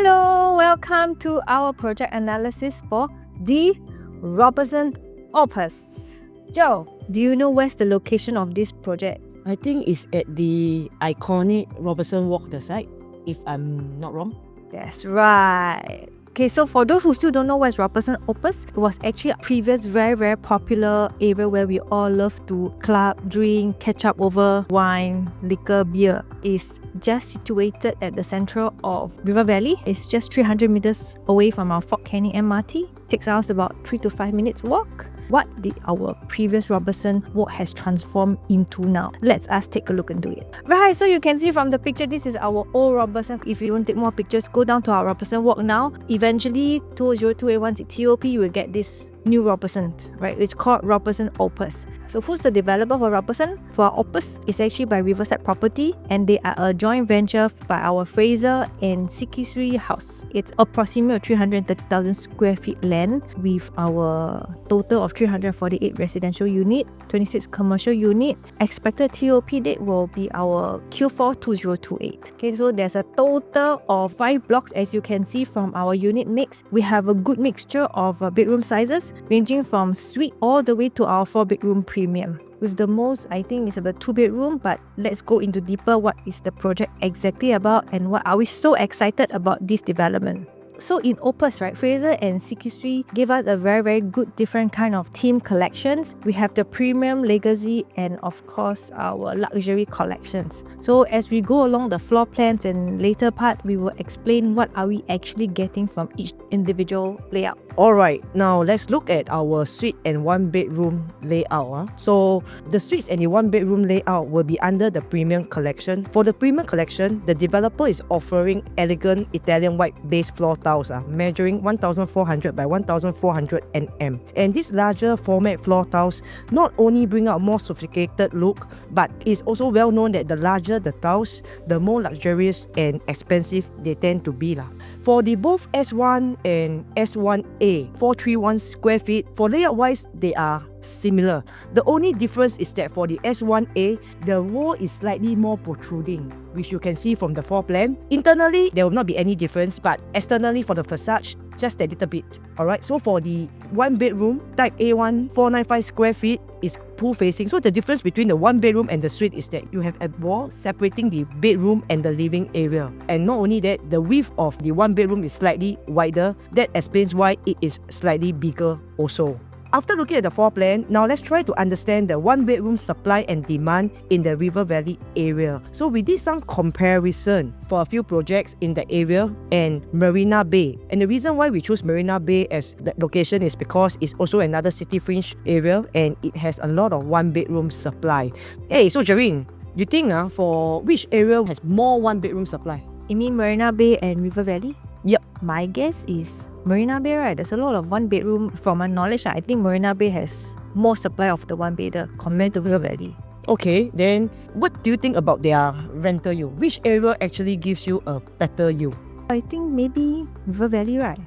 Hello, welcome to our project analysis for the Robertson Opus. Joe, do you know where's the location of this project? I think it's at the iconic Robertson Walk, the site, if I'm not wrong. That's right. Okay, so for those who still don't know where's Robertson Opus, it was actually a previous very popular area where we all love to club, drink, catch up over wine, liquor, beer. It's just situated at the center of River Valley. It's just 300 meters away from our Fort Canning MRT. Takes us about 3 to 5 minutes walk. What did our previous Robertson Walk has transformed into now? Let's us take a look into it. Right, so you can see from the picture, this is our old Robertson. If you want to take more pictures, go down to our Robertson Walk now. Eventually, 20281 TOP, you will get this new Robertson, right? It's called Robertson Opus. So who's the developer for Robertson? For our Opus, it's actually by Riverside Property, and they are a joint venture by our Fraser and Sikisri House. It's approximately 330,000 square feet land with our total of 348 residential unit, 26 commercial unit. Expected TOP date will be our Q4 2028. Okay, so there's a total of 5 blocks as you can see from our unit mix. We have a good mixture of bedroom sizes ranging from suite all the way to our 4-bedroom premium. With the most, I think it's about 2-bedroom, but let's go into deeper what is the project exactly about and what are we so excited about this development. So in Opus, right, Fraser and Sikisri gave us a very good different kind of theme collections. We have the premium, legacy, and of course our luxury collections. So as we go along the floor plans and later part, we will explain what are we actually getting from each individual layout. Alright, now let's look at our suite and 1-bedroom layout. So the suites and the 1-bedroom layout will be under the premium collection. For the premium collection, the developer is offering elegant Italian white base floor tiles measuring 1400 by 1400 nm. And these larger format floor tiles not only bring out more sophisticated look, but it's also well known that the larger the tiles, the more luxurious and expensive they tend to be. For the both S1 and S1A, 431 square feet, for layout wise, they are similar. The only difference is that for the S1A, the wall is slightly more protruding, which you can see from the floor plan. Internally, there will not be any difference, but externally for the facade, just a little bit. Alright, so for the 1-bedroom, type A1, 495 square feet, is pool facing. So the difference between the 1-bedroom and the suite is that you have a wall separating the bedroom and the living area. And not only that, the width of the 1-bedroom is slightly wider. That explains why it is slightly bigger also. After looking at the floor plan, now let's try to understand the 1-bedroom supply and demand in the River Valley area. So we did some comparison for a few projects in the area and Marina Bay. And the reason why we choose Marina Bay as the location is because it's also another city fringe area and it has a lot of 1-bedroom supply. Hey, so Jareen, you think for which area has more 1-bedroom supply? You mean Marina Bay and River Valley? Yep. My guess is Marina Bay, right? There's a lot of 1-bedroom. From my knowledge, I think Marina Bay has more supply of the 1-bedder compared to River Valley. Okay, then what do you think about their rental yield? Which area actually gives you a better yield? I think maybe River Valley, right?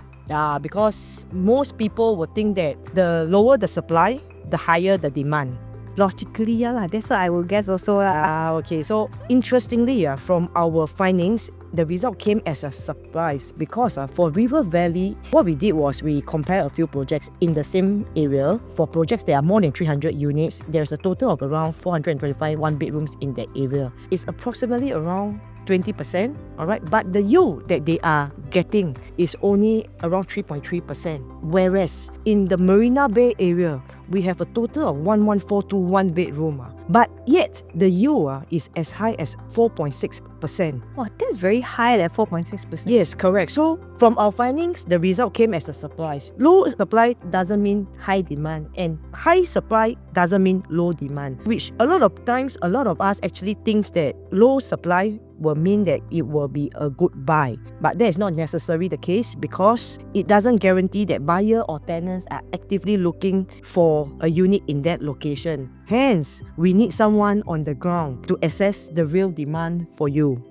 Because most people would think that the lower the supply, the higher the demand. Logically, yeah, that's what I will guess also. Okay, so interestingly, from our findings, the result came as a surprise because for River Valley, what we did was we compared a few projects in the same area. For projects that are more than 300 units, there's a total of around 425 1-bedrooms in that area. It's approximately around 20%, alright, but the yield that they are getting is only around 3.3%. Whereas in the Marina Bay area, we have a total of 11421 1-bedroom, but yet the yield is as high as 4.6%. Wow, that's very high at 4.6%. Yes, correct. So from our findings, the result came as a surprise. Low supply doesn't mean high demand, and high supply doesn't mean low demand, which a lot of times, a lot of us actually thinks that low supply will mean that it will be a good buy. But that is not necessarily the case because it doesn't guarantee that buyer or tenants are actively looking for a unit in that location. Hence, we need someone on the ground to assess the real demand for you.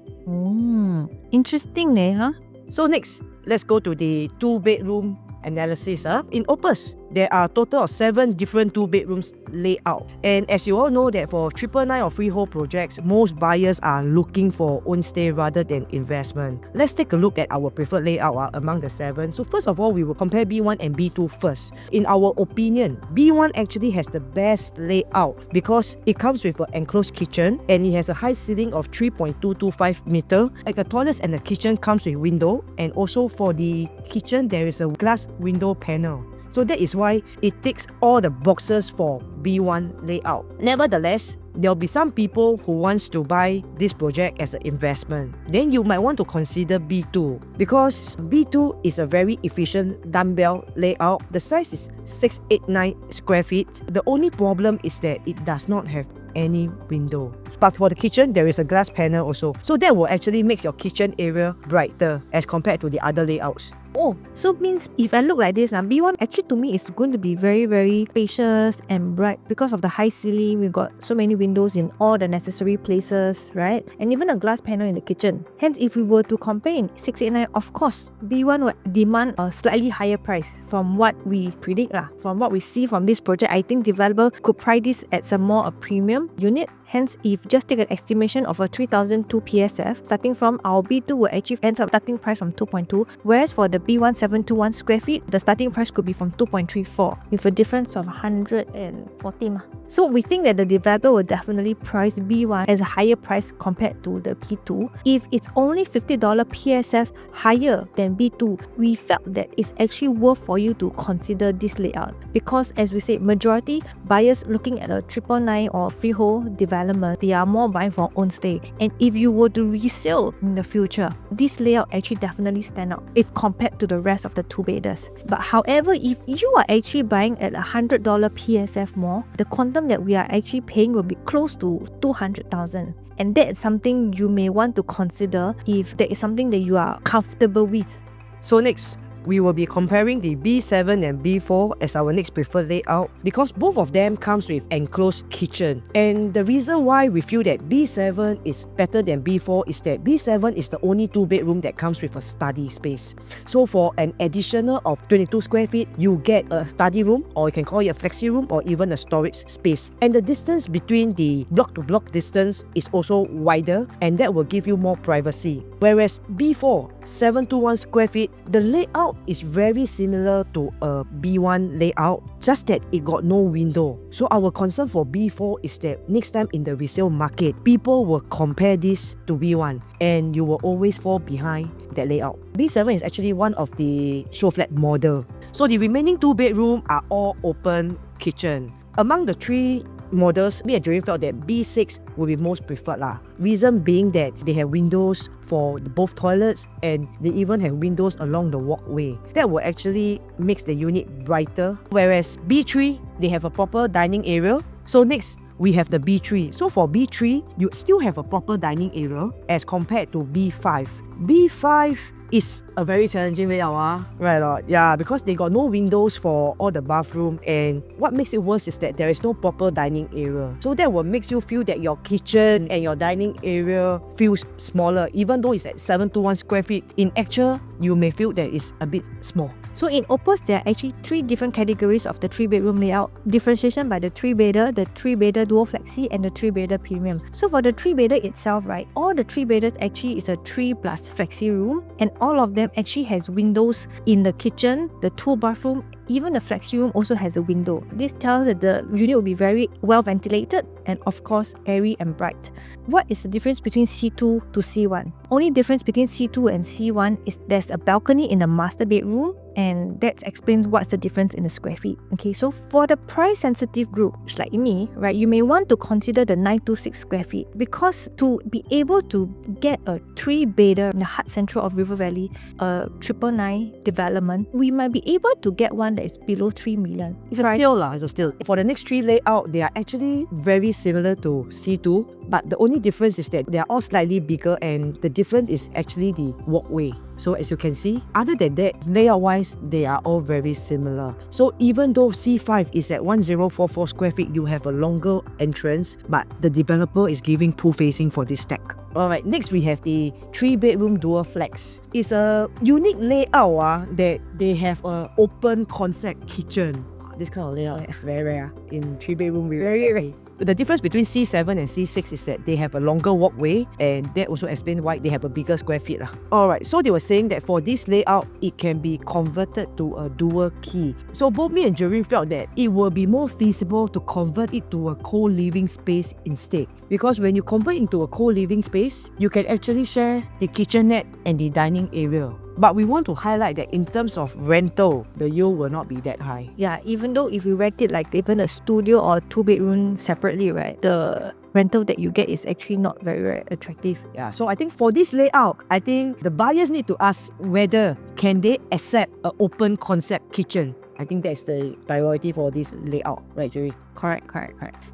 Interesting, huh? So next, let's go to the 2-bedroom analysis. In Opus, there are a total of 7 different 2-bedrooms layout. And as you all know that for 999 or freehold projects, most buyers are looking for own stay rather than investment. Let's take a look at our preferred layout among the 7. So first of all, we will compare B1 and B2 first. In our opinion, B1 actually has the best layout because it comes with an enclosed kitchen and it has a high ceiling of 3.225 meter. Like the toilets and the kitchen comes with window, and also for the kitchen there is a glass window panel. So that is why it ticks all the boxes for B1 layout. Nevertheless, there'll be some people who wants to buy this project as an investment. Then you might want to consider B2 because B2 is a very efficient dumbbell layout. The size is 689 square feet. The only problem is that it does not have any window. But for the kitchen, there is a glass panel also. So that will actually make your kitchen area brighter as compared to the other layouts. Oh, so means if I look like this, B1 actually to me is going to be very, very spacious and bright because of the high ceiling. We've got so many windows in all the necessary places, right? And even a glass panel in the kitchen. Hence, if we were to compare in 689, of course, B1 would demand a slightly higher price from what we predict. From what we see from this project, I think developer could price this at some more a premium unit. Hence, if just take an estimation of a 3002 PSF, starting from our B2 will actually end up starting price from 2.2, whereas for the B1 721 square feet, the starting price could be from 2.34 with a difference of 140. So we think that the developer will definitely price B1 as a higher price compared to the B2. If it's only $50 PSF higher than B2, we felt that it's actually worth for you to consider this layout because, as we said, majority buyers looking at a 999 or freehold development, they are more buying for own stay. And if you were to resell in the future, this layout actually definitely stand out if compared to the rest of the 2-bedders. But however, if you are actually buying at $100 PSF more, the quantum that we are actually paying will be close to 200,000. And that is something you may want to consider if that is something that you are comfortable with. So next, we will be comparing the B7 and B4 as our next preferred layout because both of them comes with enclosed kitchen. And the reason why we feel that B7 is better than B4 is that B7 is the only 2-bedroom that comes with a study space. So for an additional of 22 square feet, you get a study room, or you can call it a flexi room, or even a storage space. And the distance between the block to block distance is also wider, and that will give you more privacy. Whereas B4 721 square feet, the layout is very similar to a B1 layout, just that it got no window. So our concern for B4 is that next time in the resale market, people will compare this to B1 and you will always fall behind that layout. B7 is actually one of the show flat model. So the remaining 2-bedroom are all open kitchen. Among the 3 models, me and Jerry felt that B6 would be most preferred Reason being that they have windows for both toilets and they even have windows along the walkway. That will actually makes the unit brighter. Whereas B3, they have a proper dining area. So next, we have the B3. So for B3, you still have a proper dining area as compared to B5. B5 is a very challenging layout, right? Yeah, because they got no windows for all the bathroom, and what makes it worse is that there is no proper dining area. So that will make you feel that your kitchen and your dining area feels smaller, even though it's at 721 square feet. In actual, you may feel that it's a bit small. So in Opus, there are actually 3 different categories of the 3-bedroom layout. Differentiation by the 3-bedder, the 3-bedder dual flexi, and the 3-bedder premium. So for the 3-bedder itself, right, all the 3-bedders actually is a 3 plus flexi room, and all of them actually has windows in the kitchen, the 2 bathroom, even the flexi room also has a window. This tells that the unit will be very well ventilated and of course airy and bright. What is the difference between C2 to C1? Only difference between C2 and C1 is there's a balcony in the master bedroom, and that explains what's the difference in the square feet. Okay, so for the price sensitive group, just like me, right, you may want to consider the 926 square feet because to be able to get a 3-bedder in the heart central of River Valley, a 999 development, we might be able to get one that is below 3 million. It's a steal. For the next 3 layout, they are actually very similar to C2, but the only difference is that they are all slightly bigger, and the difference is actually the walkway. So as you can see, other than that, layout-wise, they are all very similar. So even though C5 is at 1044 square feet, you have a longer entrance, but the developer is giving pool facing for this stack. Alright, next we have the 3-bedroom dual flex. It's a unique layout that they have an open concept kitchen. This kind of layout is very rare in 3-bedroom, very rare. The difference between C7 and C6 is that they have a longer walkway, and that also explains why they have a bigger square feet. Alright, so they were saying that for this layout, it can be converted to a dual key. So both me and Jerry felt that it will be more feasible to convert it to a co-living space instead. Because when you convert into a co-living space, you can actually share the kitchenette and the dining area. But we want to highlight that in terms of rental, the yield will not be that high. Yeah, even though if you rent it like even a studio or 2-bedroom separately, right, the rental that you get is actually not very, very attractive. Yeah, so I think for this layout, I think the buyers need to ask whether can they accept an open concept kitchen. I think that's the priority for this layout, right, Jerry? Correct.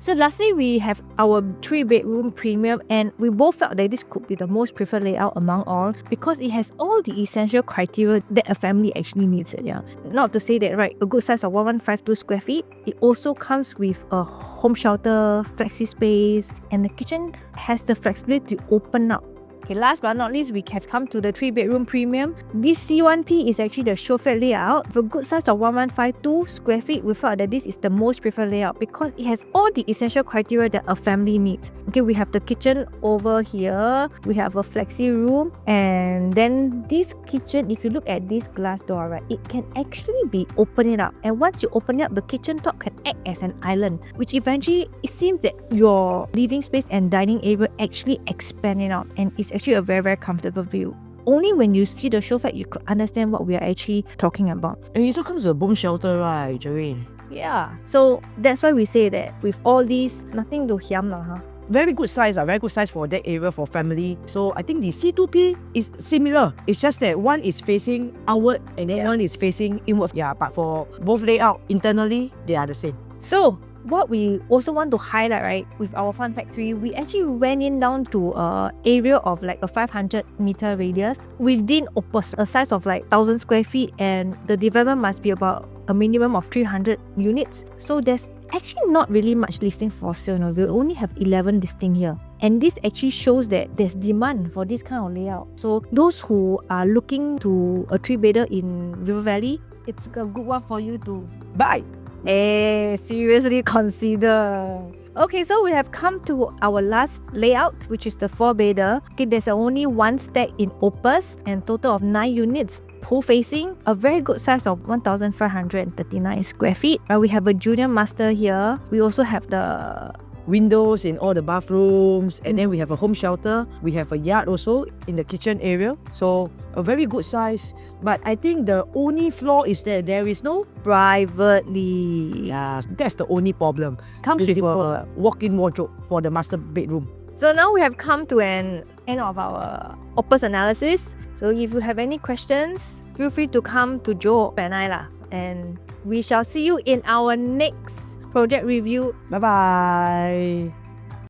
So lastly, we have our 3-bedroom premium, and we both felt that this could be the most preferred layout among all because it has all the essential criteria that a family actually needs. Yeah, not to say that, right, a good size of 1152 square feet. It also comes with a home shelter, flexi space, and the kitchen has the flexibility to open up. Okay, last but not least, we have come to the 3-bedroom premium. This C1P is actually the show flat layout. With a good size of 1152 square feet, we felt that this is the most preferred layout because it has all the essential criteria that a family needs. Okay, we have the kitchen over here. We have a flexi room. And then this kitchen, if you look at this glass door, right, it can actually be opening up. And once you open it up, the kitchen top can act as an island, which eventually, it seems that your living space and dining area actually expanding out. And it's actually a very, very comfortable view. Only when you see the show flat, you could understand what we are actually talking about. And it also comes with a boom shelter, right, Jerry? Yeah, so that's why we say that with all these, nothing to hiam lah, huh? Very good size, very good size for that area for family. So I think the C2P is similar. It's just that one is facing outward and then one is facing inward. Yeah, but for both layout internally, they are the same. So what we also want to highlight, right, with our Fun Fact 3, we actually went in down to an area of like a 500-meter radius within Opus, a size of like 1,000 square feet, and the development must be about a minimum of 300 units. So there's actually not really much listing for sale. No? We only have 11 listing here. And this actually shows that there's demand for this kind of layout. So those who are looking to a 3-bedder in River Valley, it's a good one for you to Bye! seriously consider. Okay, so we have come to our last layout, which is the 4-bedder. Okay, there's only one stack in Opus and total of 9 units. Pool facing, a very good size of 1,539 square feet. We have a junior master here. We also have the windows in all the bathrooms, and then we have a home shelter. We have a yard also in the kitchen area. So a very good size. But I think the only flaw is that there is no privately. Yeah, that's the only problem. Comes with a walk-in wardrobe for the master bedroom. So now we have come to an end of our Opus analysis. So if you have any questions, feel free to come to Joe and I lah. And we shall see you in our next project review. Bye-bye.